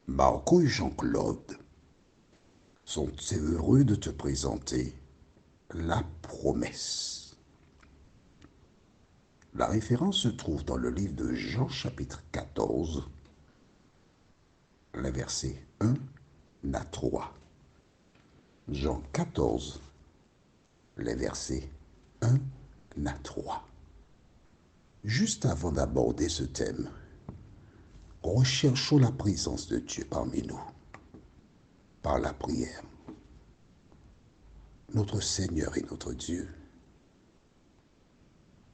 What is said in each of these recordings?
Marco et Jean-Claude sont heureux de te présenter la promesse. La référence se trouve dans le livre de Jean chapitre 14, les versets 1 à 3. Jean 14, les versets 1 à 3. Juste avant d'aborder ce thème, recherchons la présence de Dieu parmi nous, par la prière. Notre Seigneur et notre Dieu,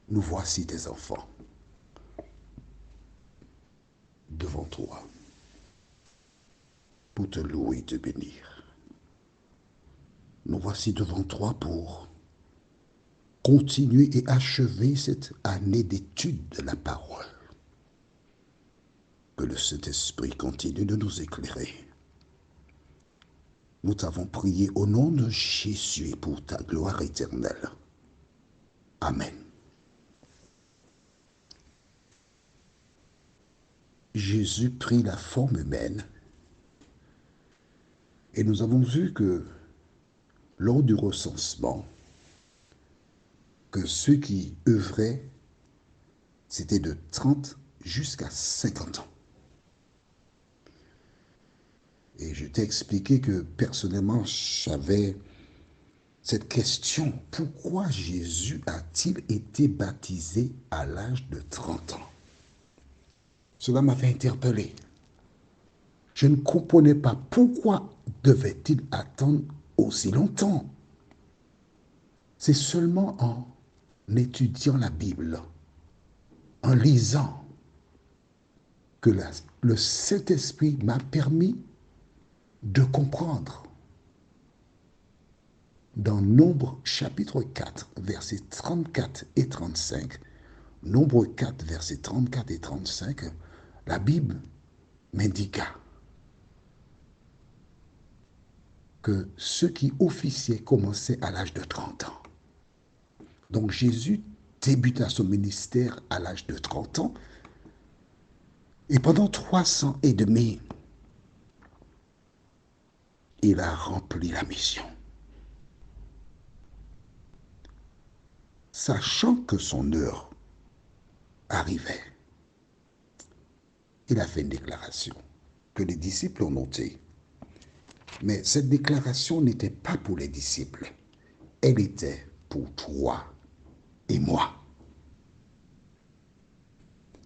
nous voici tes enfants, devant toi, pour te louer et te bénir. Nous voici devant toi pour continuer et achever cette année d'étude de la parole. Que le Saint-Esprit continue de nous éclairer. Nous t'avons prié au nom de Jésus et pour ta gloire éternelle. Amen. Jésus prit la forme humaine et nous avons vu que lors du recensement, que ceux qui œuvraient, c'était de 30 jusqu'à 50 ans. Et je t'ai expliqué que personnellement, j'avais cette question. Pourquoi Jésus a-t-il été baptisé à l'âge de 30 ans? Cela m'avait interpellé. Je ne comprenais pas pourquoi devait-il attendre aussi longtemps. C'est seulement en étudiant la Bible, en lisant, que le Saint-Esprit m'a permis de comprendre. Dans Nombre chapitre 4, versets 34 et 35, Nombre 4, versets 34 et 35, la Bible m'indiqua que ceux qui officiaient commençaient à l'âge de 30 ans. Donc Jésus débuta son ministère à l'âge de 30 ans et pendant 300 et demi, il a rempli la mission. Sachant que son heure arrivait, il a fait une déclaration que les disciples ont notée. Mais cette déclaration n'était pas pour les disciples. Elle était pour toi et moi.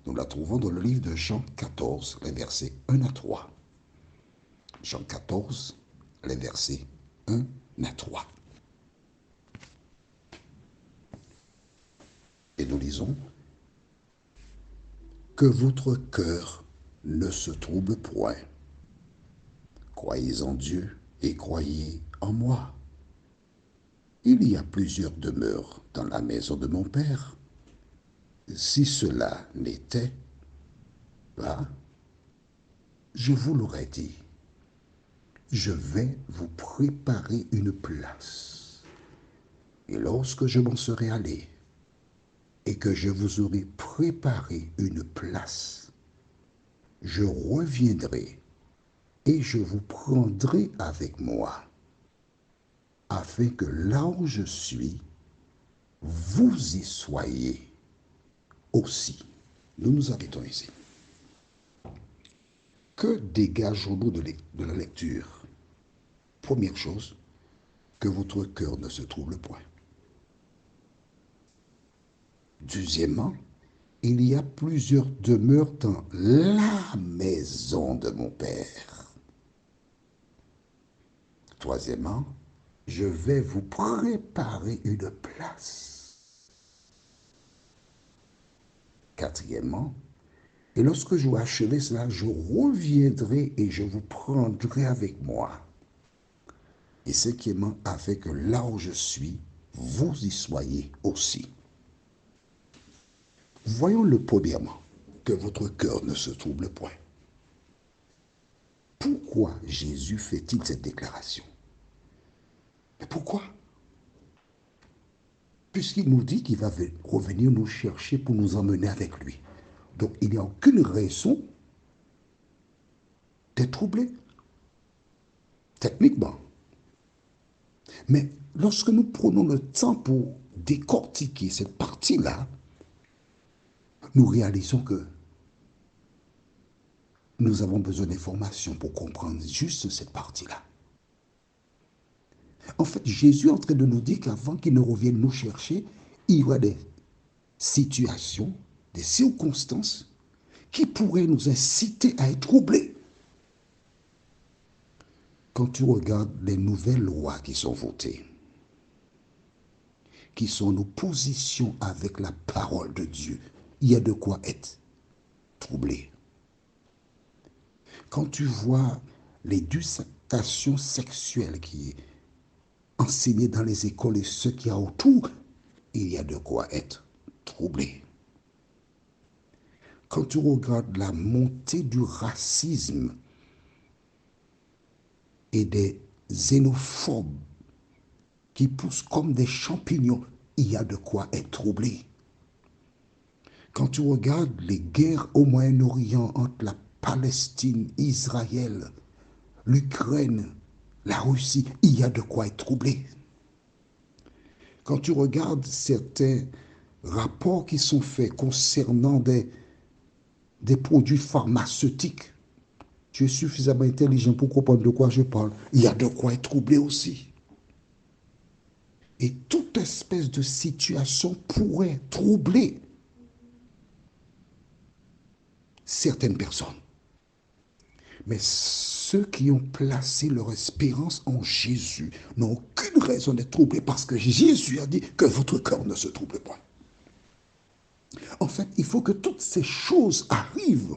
Nous la trouvons dans le livre de Jean 14, les versets 1 à 3. Jean 14, les versets 1 à 3. Et nous lisons « Que votre cœur ne se trouble point. Croyez en Dieu et croyez en moi. Il y a plusieurs demeures dans la maison de mon Père. Si cela n'était pas, je vous l'aurais dit. Je vais vous préparer une place. Et lorsque je m'en serai allé et que je vous aurai préparé une place, je reviendrai et je vous prendrai avec moi, afin que là où je suis, vous y soyez aussi. Nous nous arrêtons ici. Que dégageons-nous de la lecture? Première chose, que votre cœur ne se trouble point. Deuxièmement, il y a plusieurs demeures dans la maison de mon Père. Troisièmement, je vais vous préparer une place. Quatrièmement, et lorsque j'aurai achevé cela, je reviendrai et je vous prendrai avec moi. Et cinquièmement, afin que là où je suis, vous y soyez aussi. Voyons-le premièrement, que votre cœur ne se trouble point. Pourquoi Jésus fait-il cette déclaration? Mais pourquoi? Puisqu'il nous dit qu'il va revenir nous chercher pour nous emmener avec lui. Donc il n'y a aucune raison d'être troublé, techniquement. Mais lorsque nous prenons le temps pour décortiquer cette partie-là, nous réalisons que nous avons besoin d'informations pour comprendre juste cette partie-là. En fait, Jésus est en train de nous dire qu'avant qu'il ne revienne nous chercher, il y aura des situations, des circonstances qui pourraient nous inciter à être troublés. Quand tu regardes les nouvelles lois qui sont votées, qui sont en opposition avec la parole de Dieu, il y a de quoi être troublé. Quand tu vois l'éducation sexuelle qui est enseignée dans les écoles et ce qu'il y a autour, il y a de quoi être troublé. Quand tu regardes la montée du racisme et des xénophobes qui poussent comme des champignons, il y a de quoi être troublé. Quand tu regardes les guerres au Moyen-Orient entre la Palestine, Israël, l'Ukraine, la Russie, il y a de quoi être troublé. Quand tu regardes certains rapports qui sont faits concernant des produits pharmaceutiques, tu es suffisamment intelligent pour comprendre de quoi je parle. Il y a de quoi être troublé aussi. Et toute espèce de situation pourrait troubler certaines personnes. Mais ceux qui ont placé leur espérance en Jésus n'ont aucune raison d'être troublés parce que Jésus a dit que votre cœur ne se trouble pas. En fait, il faut que toutes ces choses arrivent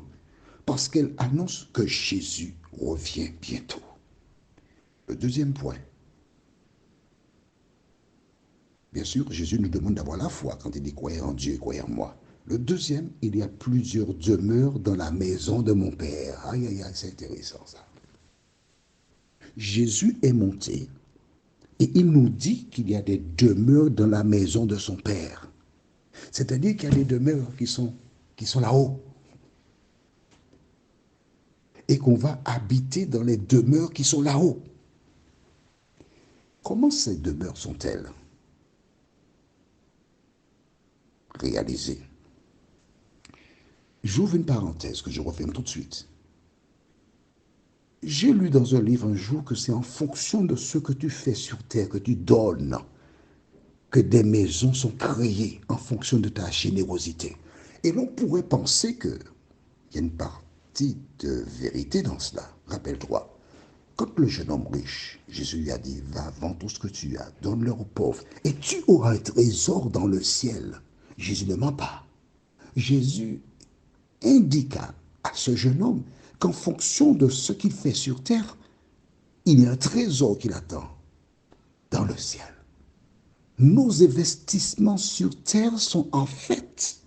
parce qu'elles annoncent que Jésus revient bientôt. Le deuxième point. Bien sûr, Jésus nous demande d'avoir la foi quand il dit croyez en Dieu, croyez en moi. Le deuxième, il y a plusieurs demeures dans la maison de mon Père. Aïe, aïe, aïe, c'est intéressant ça. Jésus est monté et il nous dit qu'il y a des demeures dans la maison de son Père. C'est-à-dire qu'il y a des demeures qui sont là-haut. Et qu'on va habiter dans les demeures qui sont là-haut. Comment ces demeures sont-elles réalisées? J'ouvre une parenthèse que je referme tout de suite. J'ai lu dans un livre un jour que c'est en fonction de ce que tu fais sur terre, que tu donnes, que des maisons sont créées en fonction de ta générosité. Et l'on pourrait penser qu'il y a une partie de vérité dans cela. Rappelle-toi, quand le jeune homme riche, Jésus lui a dit, va, vends tout ce que tu as, donne-le aux pauvres, et tu auras un trésor dans le ciel. Jésus ne ment pas. Jésus indiqua à ce jeune homme qu'en fonction de ce qu'il fait sur terre, il y a un trésor qui l'attend dans le ciel. Nos investissements sur terre sont en fait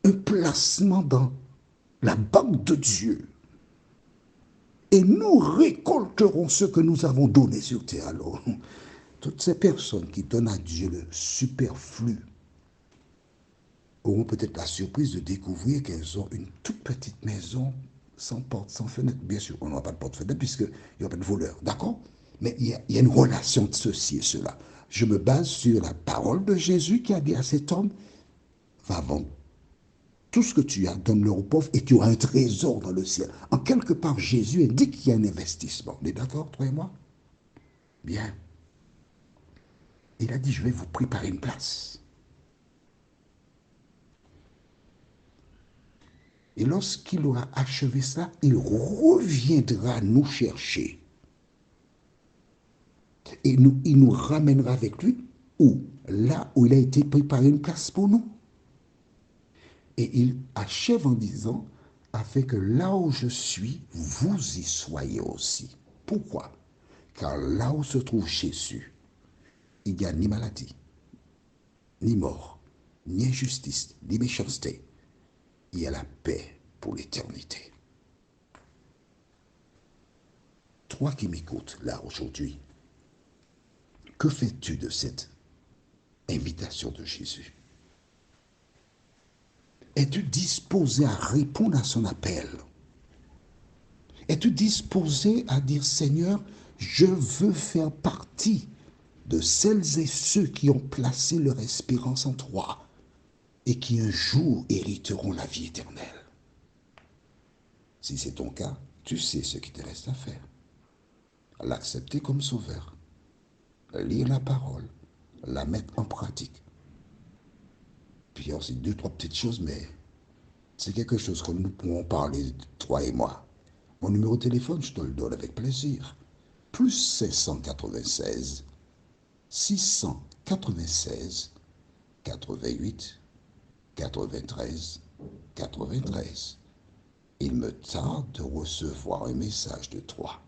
un placement dans la banque de Dieu. Et nous récolterons ce que nous avons donné sur terre. Alors, toutes ces personnes qui donnent à Dieu le superflu auront peut-être la surprise de découvrir qu'elles ont une toute petite maison sans porte, sans fenêtre. Bien sûr, on n'aura pas de porte-fenêtre puisqu'il n'y aura pas de voleur, d'accord? Mais il y a une relation de ceci et cela. Je me base sur la parole de Jésus qui a dit à cet homme, va vendre tout ce que tu as, donne-le aux pauvres et tu auras un trésor dans le ciel. En quelque part, Jésus indique qu'il y a un investissement. On est d'accord, toi et moi? Bien. Il a dit, je vais vous préparer une place. Et lorsqu'il aura achevé ça, il reviendra nous chercher. Et il nous ramènera avec lui où? Là où il a été préparé une place pour nous. Et il achève en disant, afin que là où je suis, vous y soyez aussi. Pourquoi? Car là où se trouve Jésus, il n'y a ni maladie, ni mort, ni injustice, ni méchanceté. Il y a la paix pour l'éternité. Toi qui m'écoutes là aujourd'hui, que fais-tu de cette invitation de Jésus? Es-tu disposé à répondre à son appel? Es-tu disposé à dire, Seigneur, je veux faire partie de celles et ceux qui ont placé leur espérance en toi et qui un jour hériteront la vie éternelle? Si c'est ton cas, tu sais ce qui te reste à faire. L'accepter comme sauveur, lire la parole, la mettre en pratique. Puis il y a aussi deux, trois petites choses, mais c'est quelque chose que nous pourrons parler, toi et moi. Mon numéro de téléphone, je te le donne avec plaisir. Plus 596 696 88 93 93. Il me tarde de recevoir un message de toi.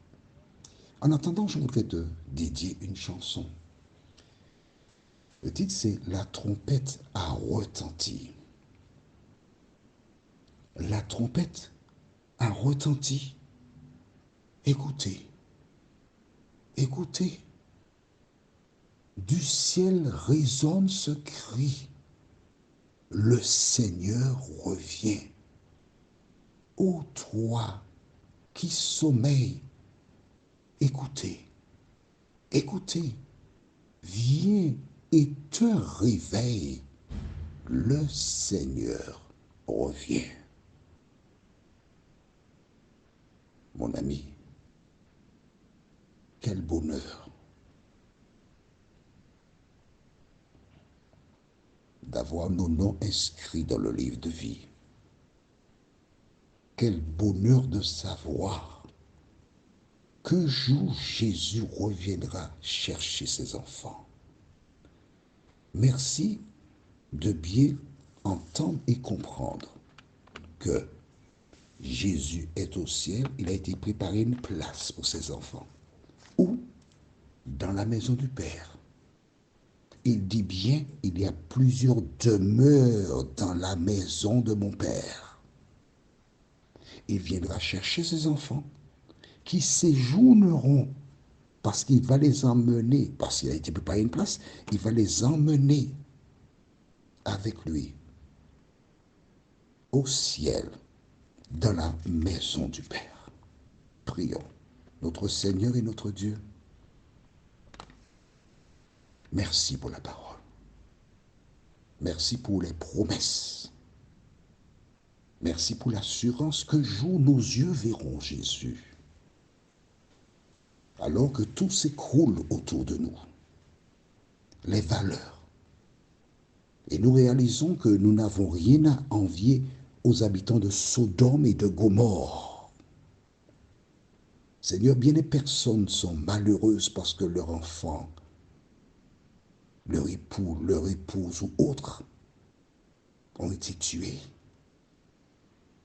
En attendant, je voudrais te dédier une chanson. Le titre, c'est La trompette a retenti. La trompette a retenti. Écoutez, écoutez. Du ciel résonne ce cri. Le Seigneur revient. Ô toi qui sommeille, écoutez, écoutez, viens et te réveille. Le Seigneur revient. Mon ami, quel bonheur d'avoir nos noms inscrits dans le livre de vie. Quel bonheur de savoir qu'un jour Jésus reviendra chercher ses enfants. Merci de bien entendre et comprendre que Jésus est au ciel, il a été préparé une place pour ses enfants. Ou dans la maison du Père. Il dit bien, il y a plusieurs demeures dans la maison de mon Père. Il viendra chercher ses enfants qui séjourneront parce qu'il va les emmener, parce qu'il a été préparé une place, il va les emmener avec lui au ciel, dans la maison du Père. Prions. Notre Seigneur et notre Dieu, merci pour la parole. Merci pour les promesses. Merci pour l'assurance qu'un jour nos yeux verront Jésus. Alors que tout s'écroule autour de nous. Les valeurs. Et nous réalisons que nous n'avons rien à envier aux habitants de Sodome et de Gomorrhe. Seigneur, bien des personnes sont malheureuses parce que leur enfant, leur époux, leur épouse ou autres ont été tués.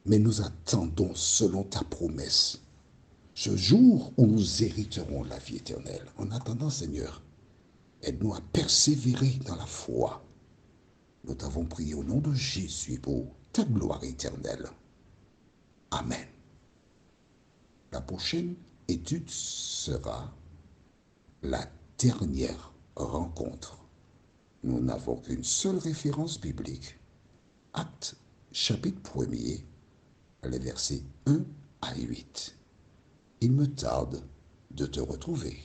Mais nous attendons, selon ta promesse, ce jour où nous hériterons la vie éternelle. En attendant, Seigneur, aide-nous à persévérer dans la foi. Nous t'avons prié au nom de Jésus pour ta gloire éternelle. Amen. La prochaine étude sera la dernière rencontre. Nous n'avons qu'une seule référence biblique. Actes, chapitre 1er, les versets 1 à 8. Il me tarde de te retrouver.